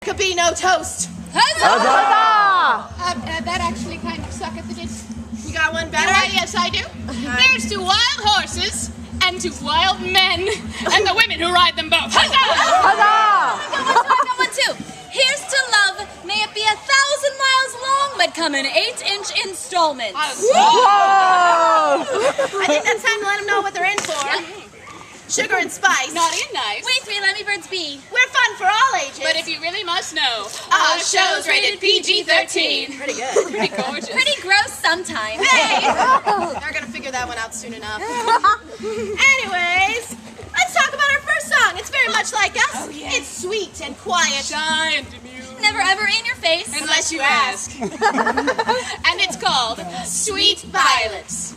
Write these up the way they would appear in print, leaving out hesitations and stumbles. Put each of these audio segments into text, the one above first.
Could be no toast. Huzzah! That actually kind of suck at the ditch. You got one better? Yes, I do. Here's to wild horses and to wild men and the women who ride them both. Huzzah! Huzzah! I got one too. Here's to love. May it be 1,000 miles long, but come in 8-inch installments. Whoa! I think that's time to let them know what they're in for. Sugar and spice. Naughty and nice. Wait, 3 Limey Birds be. We're fun for all ages. But if you really must know, Our show's rated PG-13. Pretty good. Pretty gorgeous. Pretty gross sometimes. Hey! They're gonna figure that one out soon enough. Anyways, let's talk about our first song. It's very much like us. Oh, yeah. It's sweet and quiet. Shy and demure. Never ever in your face. Unless you ask. And it's called Sweet Violets.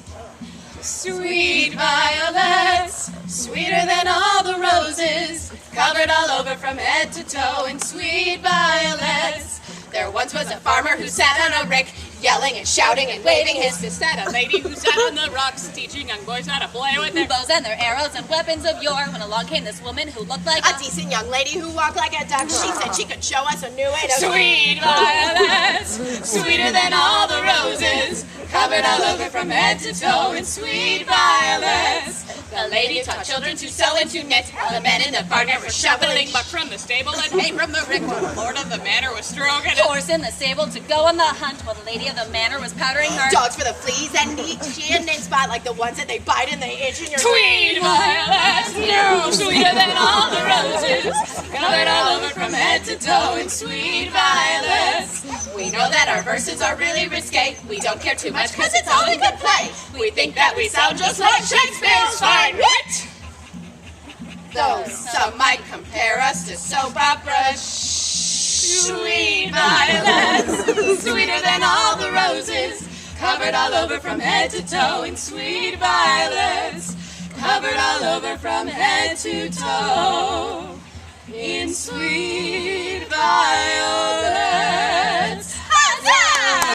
Sweet violets, sweeter than all the roses, covered all over from head to toe in sweet violets. There once was a farmer who sat on a rick, yelling and shouting and waving his fist at a lady who sat on the rocks, teaching young boys how to play with their bows and their arrows and weapons of yore. When along came this woman who looked like A decent young lady who walked like a duck. She said she could show us a new way to sweet violets, sweeter than all the roses, covered all over from head to toe in sweet violets. The lady taught children to sew and to knit. The men in the barn were shoveling muck from the stable and hay from the rick. While the lord of the manor was stroking a horse in the stable to go on the hunt, while the lady of the manor was powdering her dogs for the fleas and meat. She didn't spot like the ones that they bite and they itch in your sweet violets, no sweeter than all the roses, covered all over from head to toe in sweet violets. We know that our verses are really risque. We don't care too much because it's all in good play. We think that we sound just like Shakespeare's fine wit. Though some might compare us to soap operas. Sweet violets, sweeter than all the roses, covered all over from head to toe in sweet violets, covered all over from head to toe in sweet